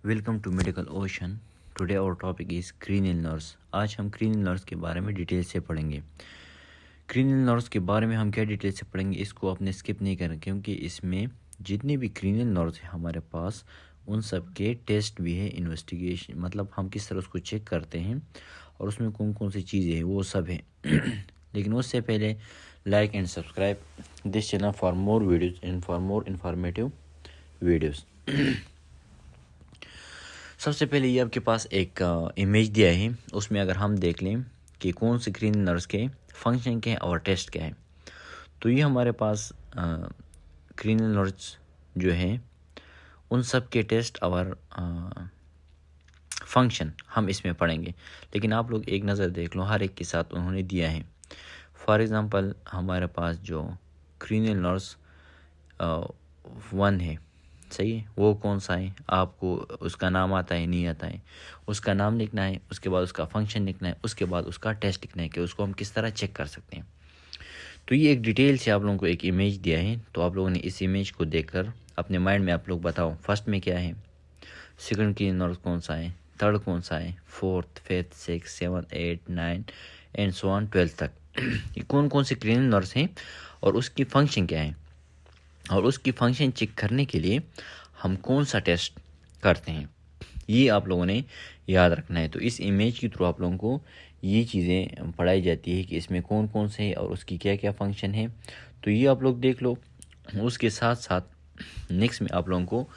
Welcome to Medical Ocean. Today our topic is cranial nerves. आज हम cranial nerves के बारे में डिटेल से पढ़ेंगे। क्रीनियल नर्व्स के बारे में हम क्या डिटेल से पढ़ेंगे, इसको आपने स्किप नहीं करना, क्योंकि इसमें जितने भी क्रीनियल नर्व्स हैं हमारे पास उन सब के टेस्ट भी है, इन्वेस्टिगेशन, मतलब हम किस तरह उसको चेक करते हैं और उसमें कौन कौन सी चीज़ें हैं वो सब है। लेकिन उससे पहले like and subscribe this channel for more videos and for more informative videos. सबसे पहले ये आपके पास एक इमेज दिया है, उसमें अगर हम देख लें कि कौन से क्रीनियल नर्व्स के फंक्शन क्या है और टेस्ट क्या है, तो ये हमारे पास क्रीनियल नर्व्स जो है उन सब के टेस्ट और फंक्शन हम इसमें पढ़ेंगे। लेकिन आप लोग एक नज़र देख लो, हर एक के साथ उन्होंने दिया है। फॉर एग्ज़ाम्पल हमारे पास जो क्रीनियल नर्व्स 1 है, सही है, वो कौन सा है, आपको उसका नाम आता है नहीं आता है, उसका नाम लिखना है, उसके बाद उसका फंक्शन लिखना है, उसके बाद उसका टेस्ट लिखना है कि उसको हम किस तरह चेक कर सकते हैं। तो ये एक डिटेल से आप लोगों को एक इमेज दिया है, तो आप लोगों ने इस इमेज को देखकर अपने माइंड में आप लोग बताओ फर्स्ट में क्या है, सेकंड की नर्व कौन सा है, थर्ड कौन सा है, fourth, fifth, six, seventh, 8, 9 and so on 12 तक। ये कौन कौन से क्रीनियल नर्व्स हैं और उसकी फंक्शन क्या है, और उसकी फंक्शन चेक करने के लिए हम कौन सा टेस्ट करते हैं, ये आप लोगों ने याद रखना है। तो इस इमेज के थ्रू आप लोगों को ये चीज़ें पढ़ाई जाती है कि इसमें कौन कौन से है और उसकी क्या क्या फंक्शन है। तो ये आप लोग देख लो। उसके साथ साथ नेक्स्ट में आप लोगों को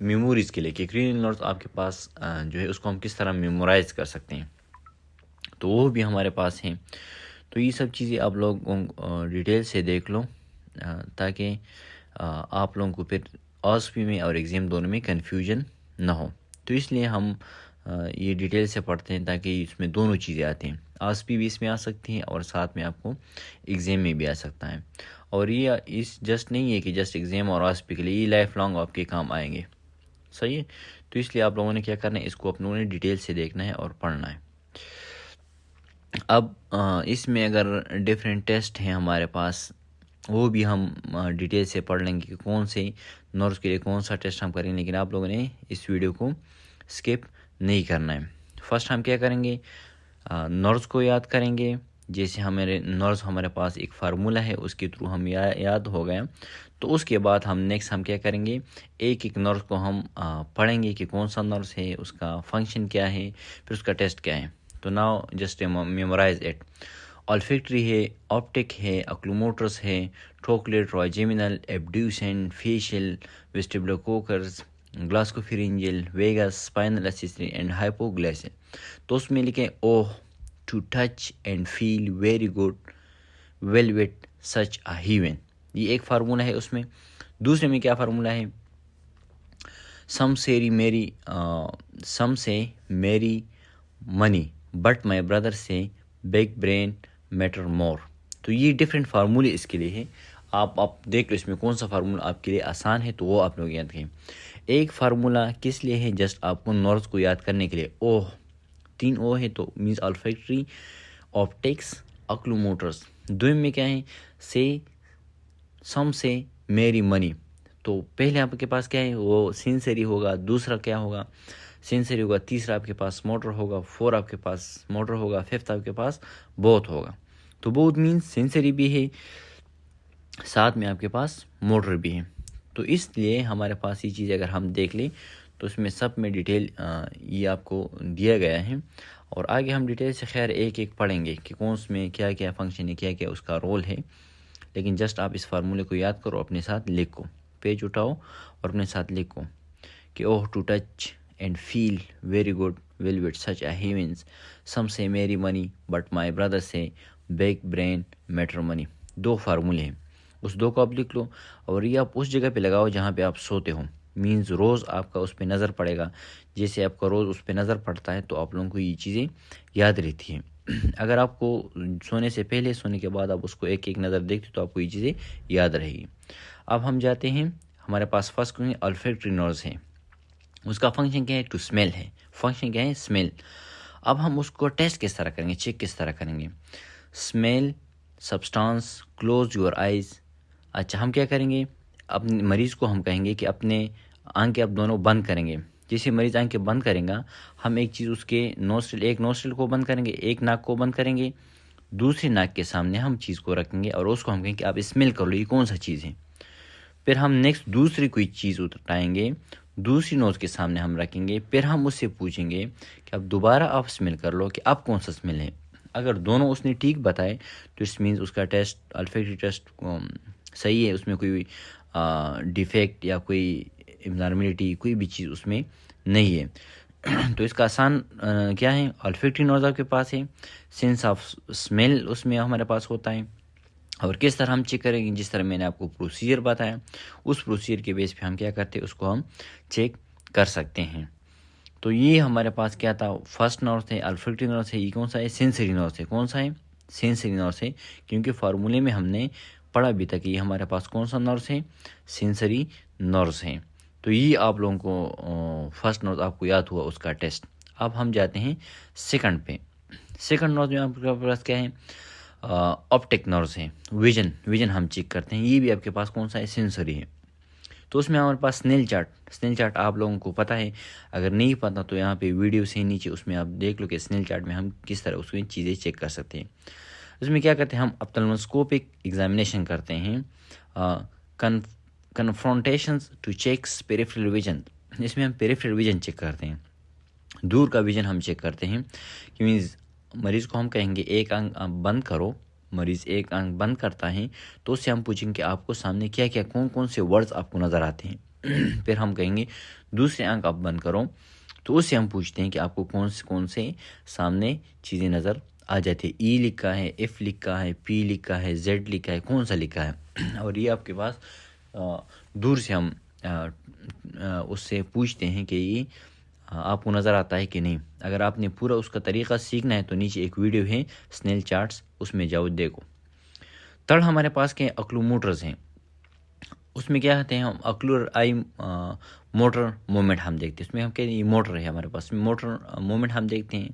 मेमोरीज़ के लिए कि क्रीनियल नर्व्स आपके पास जो है उसको हम किस तरह मेमोराइज कर सकते हैं, तो वो भी हमारे पास हैं। तो ये सब चीज़ें आप लोग डिटेल से देख लो, ताकि आप लोगों को फिर OSP में और एग्ज़ाम दोनों में कन्फ्यूजन ना हो। तो इसलिए हम ये डिटेल से पढ़ते हैं ताकि इसमें दोनों चीज़ें आती हैं, OSP भी इसमें आ सकती हैं और साथ में आपको एग्ज़ाम में भी आ सकता है। और ये इस जस्ट नहीं है कि जस्ट एग्ज़ाम और OSP के लिए, ये लाइफ लॉन्ग आपके काम आएंगे, सही है। तो इसलिए आप लोगों ने क्या करना है, इसको अपनों ने डिटेल से देखना है और पढ़ना है। अब इसमें अगर डिफरेंट टेस्ट हैं हमारे पास, वो भी हम डिटेल से पढ़ लेंगे कि कौन से नर्व्स के लिए कौन सा टेस्ट हम करेंगे। लेकिन आप लोगों ने इस वीडियो को स्किप नहीं करना है। फर्स्ट हम क्या करेंगे, नर्व्स को याद करेंगे। जैसे हमारे नर्व्स, हमारे पास एक फार्मूला है, उसके थ्रू हम याद हो गया। तो उसके बाद हम नेक्स्ट हम क्या करेंगे, एक एक नर्व को हम पढ़ेंगे कि कौन सा नर्व्स है, उसका फंक्शन क्या है, फिर उसका टेस्ट क्या है। तो now just memorise it. Olfactory है, ऑप्टिक है, ऑक्लूमोटर्स है, trochlear, trigeminal, abducent, facial, vestibulocochlear, glossopharyngeal, vagus, spinal accessory and hypoglossal. तो उसमें लिखें oh to touch and feel very good velvet such a heaven. ये एक फार्मूला है उसमें। दूसरे में क्या फार्मूला है, सम say marry money but my brother say big brain matter more. तो ये डिफरेंट फार्मूले इसके लिए है। आप देख लो इसमें कौन सा फार्मूला आपके लिए आसान है, तो वो आप लोग याद करें। एक फार्मूला किस लिए है, जस्ट आपको नर्व्स को याद करने के लिए। ओह, 3 ओ है, तो मीन्स ऑल्फैक्टरी, ऑप्टिक्स, ऑक्लूमोटर्स। दो में क्या है, से, सम से मेरी मनी। तो पहले आपके पास क्या है, वो सेंसरी होगा, दूसरा क्या होगा, सेंसरी होगा, तीसरा आपके पास मोटर होगा, 4 आपके पास मोटर होगा, 5th आपके पास बोथ होगा। तो बोथ मीन्स सेंसरी भी है, साथ में आपके पास मोटर भी है। तो इसलिए हमारे पास ये चीज़ अगर हम देख लें तो इसमें सब में डिटेल ये आपको दिया गया है। और आगे हम डिटेल से खैर एक एक पढ़ेंगे कि कौन उसमें क्या क्या फंक्शन है, क्या क्या उसका रोल है। लेकिन जस्ट आप इस फार्मूले को याद करो, अपने साथ लिखो, पेज उठाओ और अपने साथ लिखो कि oh to touch and feel very good velvet such a heavens, some say marry money but my brother say big brain matter money. 2 फार्मूले हैं, उस 2 को आप लिख लो। और ये आप उस जगह पे लगाओ जहाँ पे आप सोते हो, मीन्स रोज़ आपका उस पर नज़र पड़ेगा। जैसे आपका रोज़ उस पर नज़र पड़ता है तो आप लोगों को ये चीज़ें याद रहती हैं। अगर आपको सोने से पहले, सोने के बाद आप उसको एक एक नज़र देखते तो आपको ये चीज़ें याद रहेगी। अब हम जाते हैं, हमारे पास फर्स्ट क्वेश्चन ऑल्फैक्टरी नर्व्स है, उसका फंक्शन क्या है, टू स्मेल है, फंक्शन क्या है, स्मेल। अब हम उसको टेस्ट किस तरह करेंगे, चेक किस तरह करेंगे, smell substance close your eyes. अच्छा, हम क्या करेंगे, अपने मरीज़ को हम कहेंगे कि अपने आंखें आप दोनों बंद करेंगे, जैसे मरीज़ आंखें बंद करेगा, हम एक चीज़ उसके एक नोस्ट्रिल को बंद करेंगे, एक नाक को बंद करेंगे, दूसरी नाक के सामने हम चीज़ को रखेंगे और उसको हम कहेंगे कि आप स्मेल कर लो ये कौन सा चीज़ है। फिर हम नेक्स्ट दूसरी कोई चीज़ उठाएंगे, दूसरी नोज़ के सामने हम रखेंगे, फिर हम उससे पूछेंगे कि अब दोबारा आप स्मेल कर लो कि अब कौन सा स्मेल है। अगर दोनों उसने ठीक बताए तो इट्स मीन्स उसका टेस्ट, अल्फैक्टरी टेस्ट सही है, उसमें कोई डिफेक्ट या कोई इब्नॉर्मलिटी कोई भी चीज़ उसमें नहीं है। तो इसका आसान क्या है, अल्फैक्टरी नोज़ आपके पास है, सेंस ऑफ स्मेल उसमें हमारे पास होता है। और किस तरह हम चेक करेंगे, जिस तरह मैंने आपको प्रोसीजर बताया, उस प्रोसीजर के बेस पे हम क्या करते हैं, उसको हम चेक कर सकते हैं। तो ये हमारे पास क्या था, फर्स्ट नर्व है, अल्फैक्टरी नर्व है, ये कौन सा है, सेंसरी नर्व है। कौन सा है, सेंसरी नर्व है, क्योंकि फार्मूले में हमने पढ़ा भी था कि ये हमारे पास कौन सा नर्व है, सेंसरी नर्व है। तो ये आप लोगों को फर्स्ट नर्व आपको याद हुआ उसका टेस्ट। अब हम जाते हैं सेकंड पे। सेकंड नर्व में आपके पास क्या है, ऑप्टिक नर्व्स हैं, विजन हम चेक करते हैं। ये भी आपके पास कौन सा है, सेंसरी है। तो उसमें हमारे पास स्नेल चार्ट आप लोगों को पता है, अगर नहीं पता तो यहाँ पे वीडियो से नीचे उसमें आप देख लो कि स्नेल चार्ट में हम किस तरह उसमें चीज़ें चेक कर सकते हैं। उसमें क्या करते हैं, हम ऑप्थेल्मोस्कोपिक एग्जामिनेशन करते हैं, कन्फ्रंटेशंस टू चेक्स पेरिफेरल विजन। इसमें हम पेरिफेरल विजन चेक करते हैं, दूर का विजन हम चेक करते हैं। कि मीन्स मरीज़ को हम कहेंगे एक आंख बंद करो, मरीज़ एक आंख बंद करता है तो उससे हम पूछेंगे कि आपको सामने क्या क्या कौन कौन से वर्ड्स आपको नज़र आते हैं। फिर हम कहेंगे दूसरी आंख आप बंद करो, तो उससे हम पूछते हैं कि आपको कौन से सामने चीज़ें नज़र आ जाती है। ई लिखा है, एफ लिखा है, पी लिखा है, जेड लिखा है, कौन सा लिखा है। और ये आपके पास दूर से हम उससे पूछते हैं कि ये आपको नज़र आता है कि नहीं। अगर आपने पूरा उसका तरीक़ा सीखना है तो नीचे एक वीडियो है स्नेल चार्ट्स, उसमें जाओ देखो। थर्ड हमारे पास के अक्लूमोटर्स हैं, उसमें क्या कहते हैं, हम अक्लूर आई मोटर मूवमेंट हम देखते हैं। उसमें हम कहते हैं ये मोटर है हमारे पास, मोटर मूवमेंट हम देखते हैं।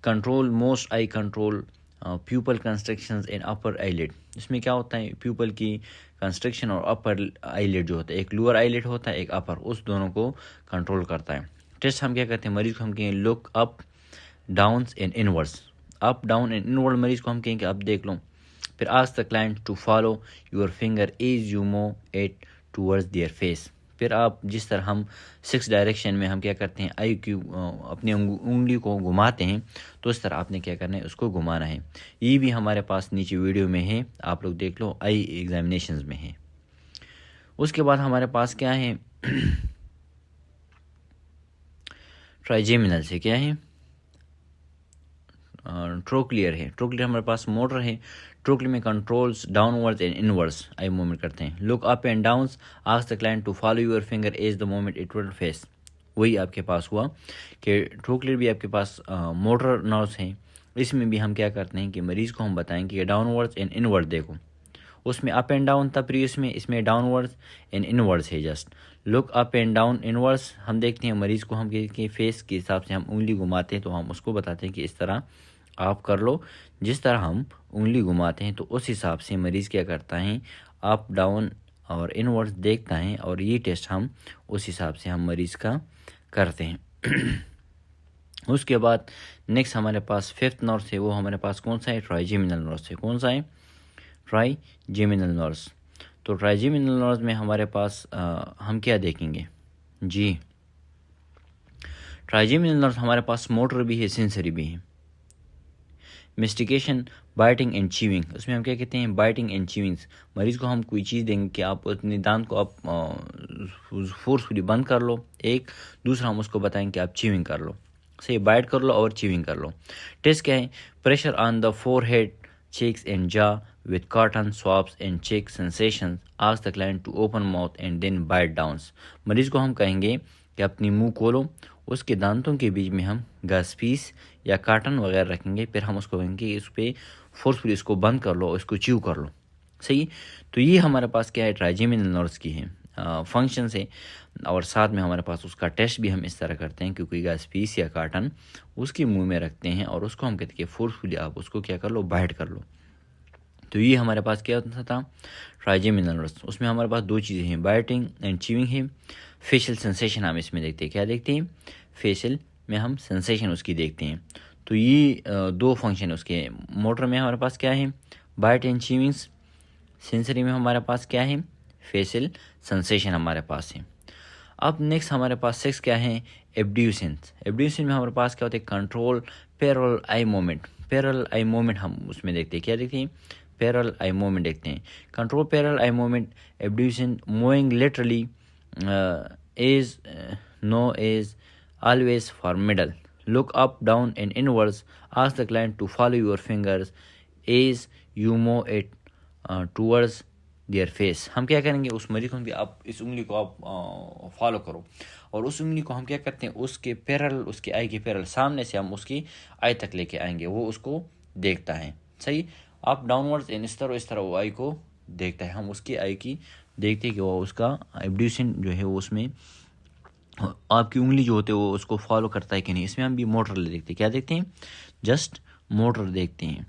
Control most eye control pupil constructions in upper eyelid. इसमें क्या होता है, प्यूपल की कंस्ट्रक्शन और अपर आईलिड जो होता है, एक लोअर आईलिड होता है एक अपर, उस दोनों को कंट्रोल करता है। टेस्ट हम क्या करते हैं, मरीज़ को हम कहेंगे look up down and inwards, up down and inward मरीज़ को हम कहेंगे अब देख लो। फिर ask the client to follow your finger as you move it towards their face. फिर आप जिस तरह हम 6 डायरेक्शन में हम क्या करते हैं, आई की अपनी उंगली को घुमाते हैं, तो इस तरह आपने क्या करना है, उसको घुमाना है। ये भी हमारे पास नीचे वीडियो में है, आप लोग देख लो, आई एग्जामिनेशंस में है। उसके बाद हमारे पास क्या है, ट्राइजेमिनल से क्या है, ट्रोक्लियर है। ट्रोक्लियर हमारे पास मोटर है, ट्रोक्लियर में controls downwards and inwards eye movement करते हैं। Look up and down, ask the client to follow your finger as the moment it will face. वही आपके पास हुआ कि ट्रोक्लियर भी आपके पास मोटर नर्व्स हैं। इसमें भी हम क्या करते हैं कि मरीज़ को हम बताएंगे कि डाउनवर्ड्स एंड इनवर्ड देखो। उसमें अप एंड डाउन था प्रीवियस में, इसमें डाउनवर्ड्स एंड इनवर्ड्स है। Just look up and down inwards हम देखते हैं, मरीज़ को हम के फेस के हिसाब से हम उंगली घुमाते हैं तो हम उसको बताते हैं कि इस तरह आप कर लो। जिस तरह हम उंगली घुमाते हैं तो उस हिसाब से मरीज़ क्या करता है, अप डाउन और इनवर्ड्स देखता है, और ये टेस्ट हम उस हिसाब से हम मरीज़ का करते हैं। उसके बाद नेक्स्ट हमारे पास फिफ्थ नर्व है, वो हमारे पास कौन सा है, ट्राइजेमिनल नर्व है। कौन सा है, ट्राइजेमिनल नर्व्स। तो ट्राइजेमिनल नर्व्स में हमारे पास हम क्या देखेंगे जी, ट्राइजेमिनल नर्व्स हमारे पास मोटर भी है, सेंसरी भी है। मेस्टिकेशन, बाइटिंग एंड चीविंग, उसमें हम क्या कहते हैं, बाइटिंग एंड चीविंग्स। मरीज़ को हम कोई चीज़ देंगे कि आप अपने दांत को आप फोर्सफुली बंद कर लो, एक दूसरा हम उसको बताएंगे कि आप चीविंग कर लो, सही बाइट कर लो और चीविंग कर लो। टेस्ट क्या है, pressure on the forehead, cheeks and jaw with cotton swabs and cheek sensations. Ask the client to open mouth and then bite down. मरीज को हम कहेंगे कि अपनी मुंह खोलो, उसके दांतों के बीच में हम घास पीस या काटन वगैरह रखेंगे, फिर हम उसको कहेंगे कि इस पर फोर्सफुली इसको बंद कर लो, इसको च्यू कर लो, सही। तो ये हमारे पास क्या है, ट्राइजेमिनल नर्व्स की है फंक्शन है। और साथ में हमारे पास उसका टेस्ट भी हम इस तरह करते हैं, क्योंकि घास पीस या काटन उसके मुंह में रखते हैं और उसको हम कहते हैं कि फोर्सफुली आप उसको क्या कर लो, बाइट कर लो। तो ये हमारे पास क्या होता था, ट्राइजेमिनल नर्व्स। उसमें हमारे पास दो चीज़ें हैं, बाइटिंग एंड च्यूइंग है। फेशियल सेंसेशन हम इसमें देखते हैं, क्या देखते हैं, फेशियल में हम सेंसेशन उसकी देखते हैं। तो ये दो फंक्शन उसके। मोटर में हमारे पास क्या है, बाइट एंड च्यूइंग्स। सेंसरी में हमारे पास क्या है, फेशियल सेंसेशन हमारे पास है। अब नेक्स्ट हमारे पास सेक्स क्या है, एब्ड्यूसेंस। एब्ड्यूसेंस में हमारे पास क्या होता है, control parallel eye movement. Parallel eye movement हम उसमें देखते हैं, क्या देखते हैं, पैरेलल आई मूवमेंट देखते हैं। Control parallel eye movement abducens moving laterally is no is always for middle. Look up, down and inwards. Ask the client to follow your fingers as you move it towards their face. हम क्या करेंगे, उस मरीज को भी आप इस उंगली को आप फॉलो करो, और उस उंगली को हम क्या करते हैं, उसके पैरेलल, उसके आई के पैरेलल सामने से हम उसकी आई तक लेके आएंगे, वो उसको देखता है। सही, अप डाउनवर्ड्स एंड इस तरह वो आई को देखता है। हम उसकी आई की देखते हैं कि वो उसका एब्ड्यूशन जो है वो उसमें आपकी उंगली जो होते है वो उसको फॉलो करता है कि नहीं। इसमें हम भी मोटर देखते हैं, क्या देखते हैं, जस्ट मोटर देखते हैं।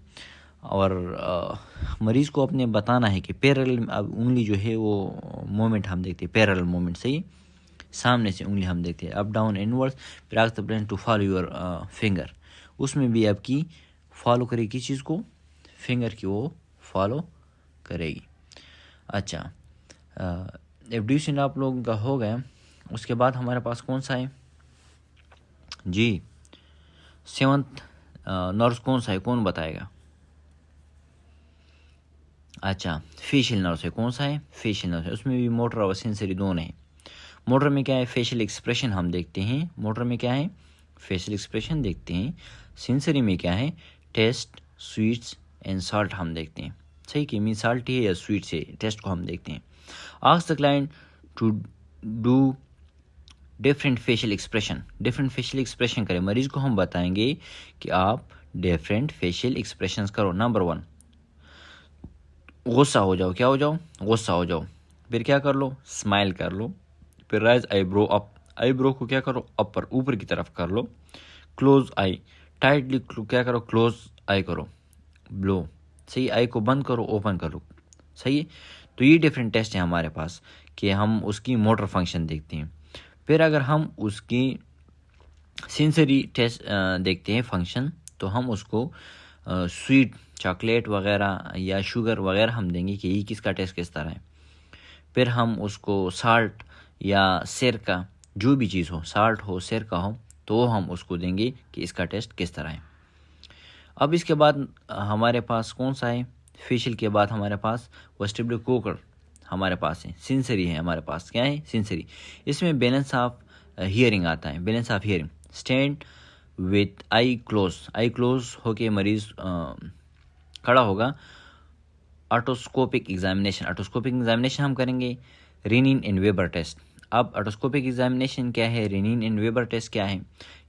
और मरीज़ को अपने बताना है कि पैरेलल अब उंगली जो है वो मोमेंट हम देखते हैं, पैरेलल मोमेंट। सही, सामने से उंगली हम देखते हैं, अप डाउन इनवर्ड्स। फिर ask the patient to follow your finger, उसमें भी आपकी फॉलो करेगी किस चीज़ को, फिंगर की वो फॉलो करेगी। अच्छा, एब्ड्यूशन आप लोगों का हो गया। उसके बाद हमारे पास कौन सा है जी, सेवंथ नर्व कौन सा है, कौन बताएगा। अच्छा, फेशियल नर्व है, कौन सा है, फेशियल नर्व है। उसमें भी मोटर और सेंसरी दोनों है। मोटर में क्या है, फेशियल एक्सप्रेशन हम देखते हैं, मोटर में क्या है, फेशियल एक्सप्रेशन देखते हैं। सेंसरी में क्या है, टेस्ट, स्वीट्स एंड सॉल्ट हम देखते हैं। सही, कि मीन साल्ट है या स्वीट है, टेस्ट को हम देखते हैं। Ask the client to do different facial expression. Different facial expression करें, मरीज को हम बताएंगे कि आप डिफरेंट फेशियल एक्सप्रेशंस करो। नंबर 1, गुस्सा हो जाओ, क्या हो जाओ, गुस्सा हो जाओ। फिर क्या कर लो, स्माइल कर लो। फिर राइज आईब्रो अप, आईब्रो को क्या करो, अपर, ऊपर की तरफ कर लो। क्लोज आई, टाइटली क्या करो, क्लोज आई करो। ब्लो, सही, आई को बंद करो, ओपन करो। सही, तो ये डिफरेंट टेस्ट है हमारे पास कि हम उसकी मोटर फंक्शन देखते हैं। फिर अगर हम उसकी सेंसरी टेस्ट देखते हैं फंक्शन, तो हम उसको स्वीट, चॉकलेट वगैरह या शुगर वगैरह हम देंगे कि ये किसका टेस्ट किस तरह है। फिर हम उसको साल्ट या सिरका, जो भी चीज़ हो, साल्ट हो, सिरका हो, तो हम उसको देंगे कि इसका टेस्ट किस तरह है। अब इसके बाद हमारे पास कौन सा है, फेशियल के बाद हमारे पास वेस्टिबुलर कोकर हमारे पास है, सेंसरी है हमारे पास, क्या है, सेंसरी। इसमें बैलेंस ऑफ हियरिंग आता है, balance of hearing. Stand with I close, I close होके मरीज खड़ा होगा। ऑटोस्कोपिक एग्जामिनेशन, ऑटोस्कोपिक एग्जामिनेशन हम करेंगे। Rinne and Weber test. अब ऑटोस्कोपिक एग्जामिनेशन क्या है, रेनिन एंड वेबर टेस्ट क्या है,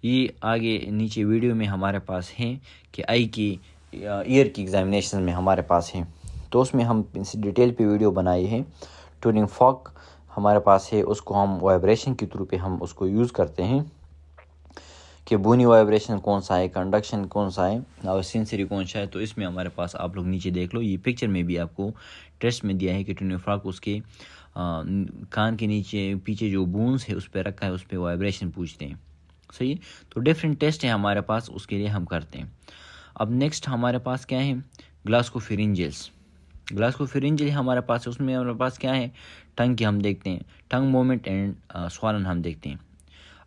ये आगे नीचे वीडियो में हमारे पास है कि आई की ईयर की एग्जामिनेशन में हमारे पास है, तो उसमें हम डिटेल पे वीडियो बनाए हैं। ट्यूनिंग फॉक हमारे पास है, उसको हम वाइब्रेशन के थ्रू पे हम उसको यूज़ करते हैं कि बोनी वाइब्रेशन कौन सा है, कंडक्शन कौन सा है और सेंसरी कौन सा है। तो इसमें हमारे पास आप लोग नीचे देख लो, ये पिक्चर में भी आपको टेस्ट में दिया है कि ट्यूनिंग फॉक उसके कान के नीचे पीछे जो बोन्स है उस पर रखा है, उस पर वाइब्रेशन पूछते हैं। सही, तो डिफरेंट टेस्ट है हमारे पास, उसके लिए हम करते हैं। अब नेक्स्ट हमारे पास क्या है, ग्लास्कोफिरिंजियल्स। ग्लास्कोफिरिंजियल हमारे पास, उसमें हमारे पास क्या है, टंग की हम देखते हैं, टंग मूवमेंट एंड स्वॉलन हम देखते हैं।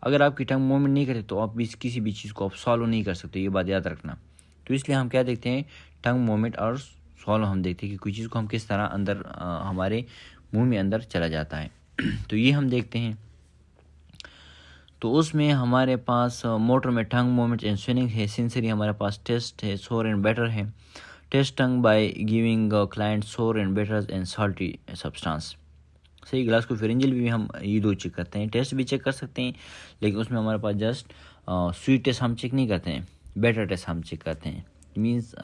अगर आपकी टंग मूवमेंट नहीं करे तो आप भी किसी भी चीज़ को आप सॉल्व नहीं कर सकते, ये बात याद रखना। तो इसलिए हम क्या देखते हैं, टंग मूवमेंट और सॉल्व हम देखते हैं कि कोई चीज़ को हम किस तरह अंदर हमारे मुंह में अंदर चला जाता है। तो ये हम देखते हैं। तो उसमें हमारे पास मोटर में टंग मूवमेंट एंड स्विनिंग है। सेंसरी हमारे पास टेस्ट है, सोर एंड बेटर है। Test tongue by giving client sour and bitter and salty substance. सही, ग्लास्कोफिरिंजियल भी हम ये दो चेक करते हैं, टेस्ट भी चेक कर सकते हैं, लेकिन उसमें हमारे पास जस्ट स्वीट टेस्ट हम चेक नहीं करते हैं, बेटर टेस्ट हम चेक करते हैं। मीन्स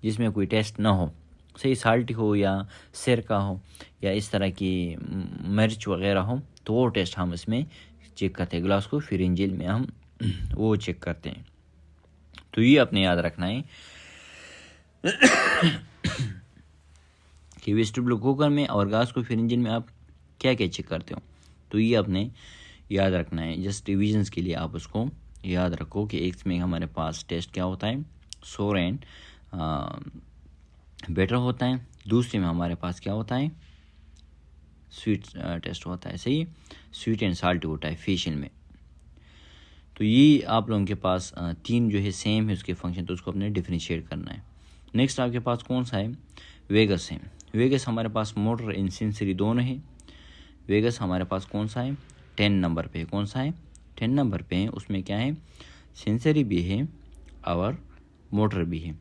जिसमें कोई टेस्ट ना हो, सही, साल्टी हो या सिरका हो या इस तरह की मिर्च वगैरह हो, तो वो टेस्ट हम इसमें चेक करते हैं। ग्लास्कोफिरिंजियल में हम वो चेक करते हैं। तो ये अपने याद रखना है। कि वेजिटेबल कुकर में और गैस को फिर इंजन में आप क्या क्या चेक करते हो। तो ये आपने याद रखना है, जस्ट रिविजन्स के लिए आप उसको याद रखो कि एक में हमारे पास टेस्ट क्या होता है, सोर एंड बेटर होता है, दूसरे में हमारे पास क्या होता है, स्वीट टेस्ट होता है, सही, स्वीट एंड साल्टी होता है फेशियल में। तो ये आप लोगों के पास तीन जो है सेम है उसके फंक्शन, तो उसको अपने डिफरेंशिएट करना है। नेक्स्ट आपके पास कौन सा है, वेगस है। वेगस हमारे पास मोटर एंड सेंसरी दोनों है। वेगस हमारे पास कौन सा है, 10 नंबर पे है। कौन सा है, 10 नंबर पे है। उसमें क्या है, सेंसरी भी है और मोटर भी है।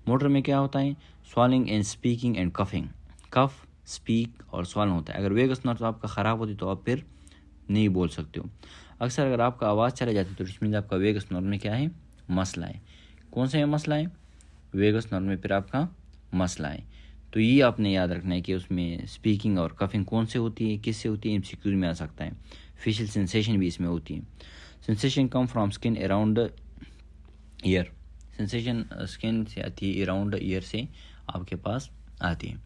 मोटर में क्या होता है, swallowing and speaking and coughing, cough, speak और स्वॉल होता है। अगर वेगस नर्व आपका ख़राब होती तो आप फिर नहीं बोल सकते हो। अक्सर अगर आपका आवाज़ चला जाती तो इसमें आपका वेगस नर्व में क्या है, मसला है। कौन सा है मसला है, वेगस नर्व में फिर आपका मसला है। तो ये आपने याद रखना है कि उसमें स्पीकिंग और कफिंग कौन से होती है, किससे होती है, एमसीक्यू में आ सकता है। फेशियल सेंसेशन भी इसमें होती है। Sensation come from skin around the year, sensation skin से आती है, अराउंड द ईयर से आपके पास आती है।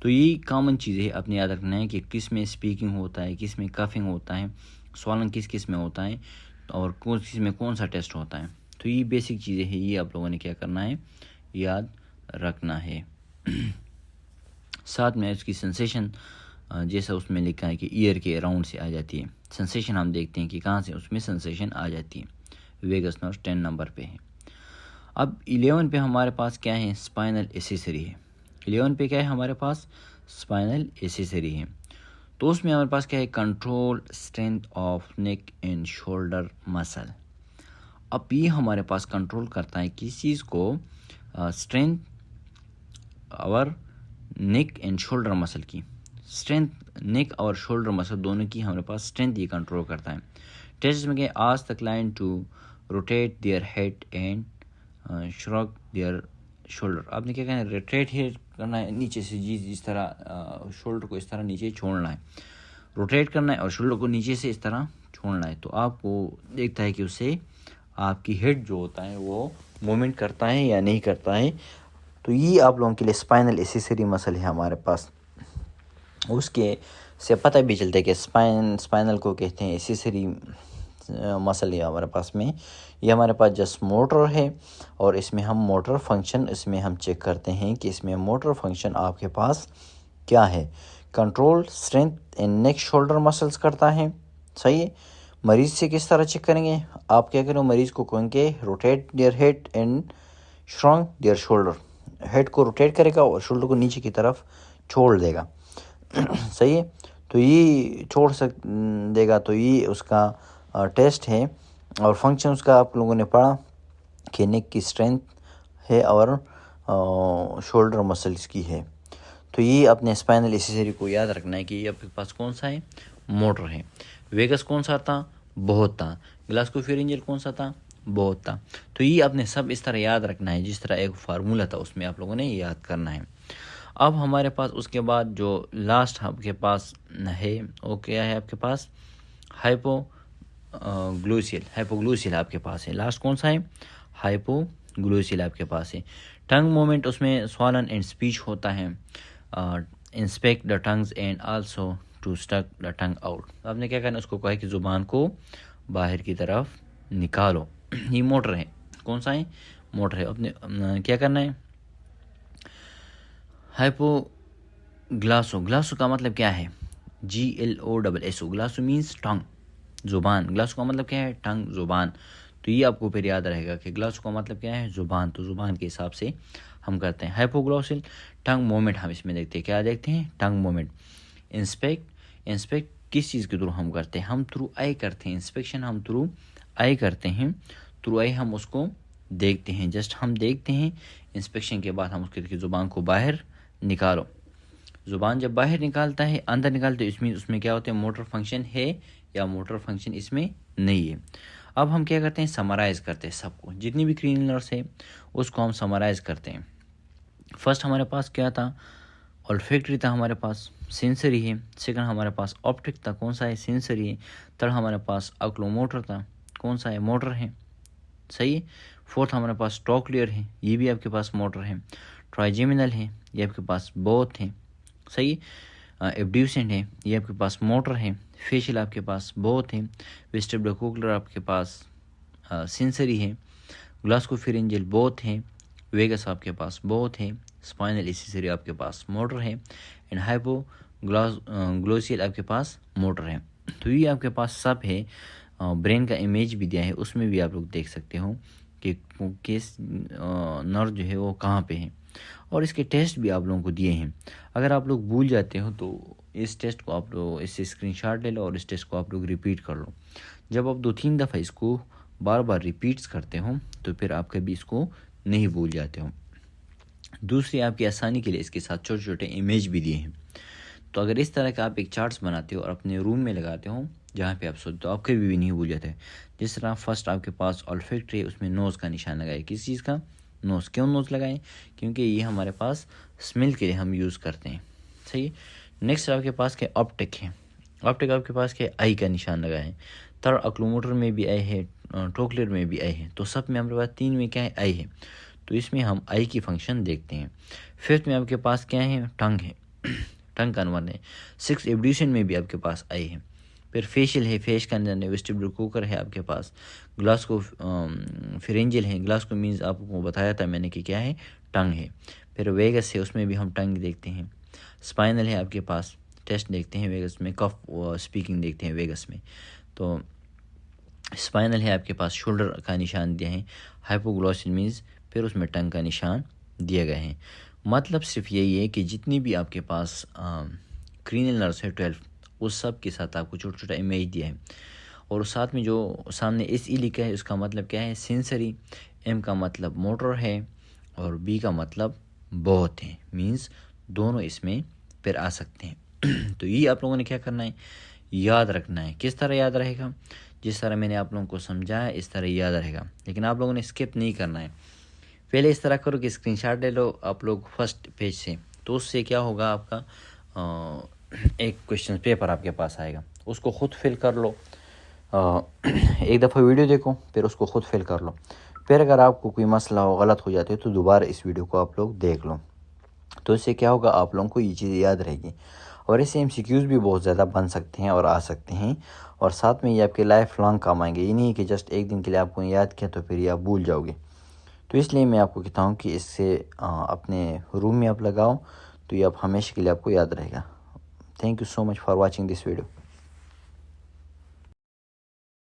तो ये कॉमन चीज़ है, अपने याद रखना है कि किस में स्पीकिंग होता है, किस में कफिंग होता है, स्वॉलन किस में होता है और कौन किस में कौन सा टेस्ट होता है। तो ये बेसिक चीज़ें हैं, ये आप लोगों ने क्या करना है, याद रखना है। साथ में इसकी सेंसेशन जैसा उसमें लिखा है कि ईयर के अराउंड से आ जाती है। सेंसेशन हम देखते हैं कि कहाँ से उसमें सेंसेशन आ जाती है। वेगस नर्व 10 नंबर पे है। अब 11 पे हमारे पास क्या है, स्पाइनल एसेसरी है। 11 पे क्या है हमारे पास, स्पाइनल एसेसरी है। तो उसमें हमारे पास क्या है, control strength of neck and shoulder muscle. अब ये हमारे पास कंट्रोल करता है किस चीज़ को, स्ट्रेंथ और नेक एंड शोल्डर मसल की। स्ट्रेंथ, नेक और शोल्डर मसल दोनों की हमारे पास स्ट्रेंथ ये कंट्रोल करता है। टेस्ट में क्या, ask the client to rotate their head and shrug their shoulder. आपने क्या कहना है, रोटेट हेड करना है नीचे से, जिस तरह शोल्डर को इस तरह नीचे छोड़ना है, रोटेट करना है और शोल्डर को नीचे से इस तरह छोड़ना है। तो आपको देखता है कि उससे आपकी हेड जो होता है वो मूवमेंट करता है या नहीं करता है। तो ये आप लोगों के लिए स्पाइनल एसेसरी मसल है हमारे पास। उसके से पता भी चलता है कि स्पाइनल को कहते हैं एसेसरी मसल है हमारे पास में। ये हमारे पास जस्ट मोटर है और इसमें हम मोटर फंक्शन इसमें हम चेक करते हैं कि इसमें मोटर फंक्शन आपके पास क्या है। Control strength and neck shoulder muscles करता है, सही है। मरीज से किस तरह चेक करेंगे, आप क्या करें, मरीज को कहेंगे rotate their head and shrunk there shoulder. Head को रोटेट करेगा और शोल्डर को नीचे की तरफ छोड़ देगा, सही है। तो ये छोड़ देगा, तो ये उसका टेस्ट है और फंक्शन उसका आप लोगों ने पढ़ा कि नेक की स्ट्रेंथ है और शोल्डर मसल्स की है। तो ये अपने स्पाइनल एसेसरी को याद रखना है कि ये आपके पास कौन सा है, मोटर है। वेगस कौन सा था, बहुत था। ग्लास्कोफेरिंजियल कौन सा था, बहुत था। तो ये आपने सब इस तरह याद रखना है, जिस तरह एक फार्मूला था उसमें आप लोगों ने याद करना है। अब हमारे पास उसके बाद जो लास्ट आपके पास है वो क्या है, आपके पास हाइपोग्लूसियल आपके पास है। लास्ट कौन सा है, हाइपोग्लूसियल आपके पास है। टंग मोमेंट उसमें स्वॉलन एंड स्पीच होता है। Inspect the tongues and also to stuck the tongue out. आपने क्या करना है, उसको कहा है कि ज़ुबान को बाहर की तरफ निकालो। ये मोटर है, कौन सा है, मोटर है। अपने क्या करना है, ग्लासो का मतलब क्या है, GLOSSO। ग्लासो मीन्स टंग, ज़ुबान। ग्लासो का मतलब क्या है, टंग, ज़ुबान। तो ये आपको फिर याद रहेगा कि ग्लासो का मतलब क्या है, ज़ुबान। तो ज़ुबान के हिसाब से हम करते हैं। हाइपोग्लॉसियल टंग मोमेंट हम इसमें देखते हैं, क्या देखते हैं, टंग मोमेंट। इंस्पेक्ट किस चीज़ के थ्रू हम करते हैं, हम थ्रू आई करते हैं। इंस्पेक्शन हम थ्रू आई करते हैं, थ्रू आई हम उसको देखते हैं, जस्ट हम देखते हैं। इंस्पेक्शन के बाद हम उसके ज़ुबान को बाहर निकालो। ज़ुबान जब बाहर निकालता है, अंदर निकालते हैं, उसमें क्या होता है, मोटर फंक्शन है या मोटर फंक्शन इसमें नहीं है। अब हम क्या करते हैं, समराइज़ करते हैं सबको, जितनी भी क्लीनर्स है उसको हम समराइज़ करते हैं। फर्स्ट हमारे पास क्या था, ऑल्फैक्टरी था, हमारे पास सेंसरी है। सेकंड हमारे पास ऑप्टिक था, कौन सा है, सेंसरी है। थर्ड हमारे पास ऑक्लोमोटर था, कौन सा है, मोटर है, सही है। फोर्थ हमारे पास ट्रोक्लियर है, ये भी आपके पास मोटर है। ट्राइजेमिनल है, ये आपके पास बोथ है, सही। एब्ड्यूसेंट है, ये आपके पास मोटर है। फेशियल आपके पास बहुत है। वेस्टिबुलोकुलर आपके पास सेंसरी है। ग्लास्कोफेरेंजियल बहुत है। वेगस आपके पास बहुत है। स्पाइनल एसेसरी आपके पास मोटर है। एंड ग्लोसियल आपके पास मोटर है। तो ये आपके पास सब है। ब्रेन का इमेज भी दिया है, उसमें भी आप लोग देख सकते हो कि किस नर्व जो है वो कहाँ पे है। और इसके टेस्ट भी आप लोगों को दिए हैं। अगर आप लोग भूल जाते हो तो इस टेस्ट को आप लोग इससे स्क्रीनशॉट ले लो और इस टेस्ट को आप लोग रिपीट कर लो। जब आप 2-3 दफ़ा इसको बार बार रिपीट्स करते हो तो फिर आप कभी इसको नहीं भूल जाते हो। दूसरी, आपकी आसानी के लिए इसके साथ छोटे छोटे इमेज भी दिए हैं। तो अगर इस तरह का आप एक चार्ट्स बनाते हो और अपने रूम में लगाते हो जहाँ पे आप सोते हो, तो आप कभी भी नहीं भूल जाते। जिस तरह फर्स्ट आपके पास ऑल्फैक्टरी है, उसमें नोज़ का निशान लगाए। किस चीज़ का? नोज़। क्यों नोज़ लगाएं? क्योंकि ये हमारे पास स्मेल के लिए हम यूज़ करते हैं। सही। नेक्स्ट आपके पास क्या? ऑप्टिक है। ऑप्टिक आपके पास क्या? आई का निशान लगाए। थर्ड, ऑक्लोमोटर में भी आई है, ट्रोक्लियर में भी आई है। तो सब में हमारे पास 3 में क्या है? आई है। तो इसमें हम आई की फंक्शन देखते हैं। फिफ्थ में आपके पास क्या है? टंग है। टंग का नंबर है। 6 एब्ड्यूशन में भी आपके पास आई है। फिर फेशियल है, फेस का अंदर है। वेस्टिबुलोकुलर है आपके पास। ग्लास्को फेरेंजियल है। ग्लास्को मीन्स आपको बताया था मैंने कि क्या है? टंग है। फिर वेगस है, उसमें भी हम टंग देखते हैं। स्पाइनल है आपके पास, टेस्ट देखते हैं वेगस में। कफ स्पीकिंग देखते हैं वेगस में। तो स्पाइनल है आपके पास, शोल्डर का निशान दिया है। हाइपोग्लॉसिस मीन्स फिर उसमें टंग का निशान दिया गया है। मतलब सिर्फ यही है कि जितनी भी आपके पास क्रीनियल नर्व्स है 12, उस सब के साथ आपको छोटा छोटा इमेज दिया है। और साथ में जो सामने एस ई लिखा है उसका मतलब क्या है? सेंसरी। एम का मतलब मोटर है और बी का मतलब बहुत है, मीन्स दोनों इसमें फिर आ सकते हैं। तो ये आप लोगों ने क्या करना है? याद रखना है। किस तरह याद रहेगा? जिस तरह मैंने आप लोगों को समझाया इस तरह याद रहेगा, लेकिन आप लोगों ने स्किप नहीं करना है। पहले इस तरह करो कि स्क्रीनशॉट ले लो आप लोग फर्स्ट पेज से, तो उससे क्या होगा? आपका एक क्वेश्चन पेपर आपके पास आएगा, उसको खुद फिल कर लो। एक दफ़ा वीडियो देखो, फिर उसको खुद फिल कर लो। फिर अगर आपको कोई मसला हो, गलत हो जाते हो, तो दोबारा इस वीडियो को आप लोग देख लो। तो इससे क्या होगा? आप लोगों को ये चीज़ें याद रहेगी। और इससे MCQs भी बहुत ज़्यादा बन सकते हैं और आ सकते हैं। और साथ में ये आपके लाइफ लॉन्ग काम आएंगे। ये नहीं कि जस्ट एक दिन के लिए आपको याद किया तो फिर ये आप भूल जाओगे। तो इसलिए मैं आपको कहता हूँ कि इससे अपने रूम में आप लगाओ, तो ये आप हमेशा के लिए आपको याद रहेगा। Thank you so much for watching this video.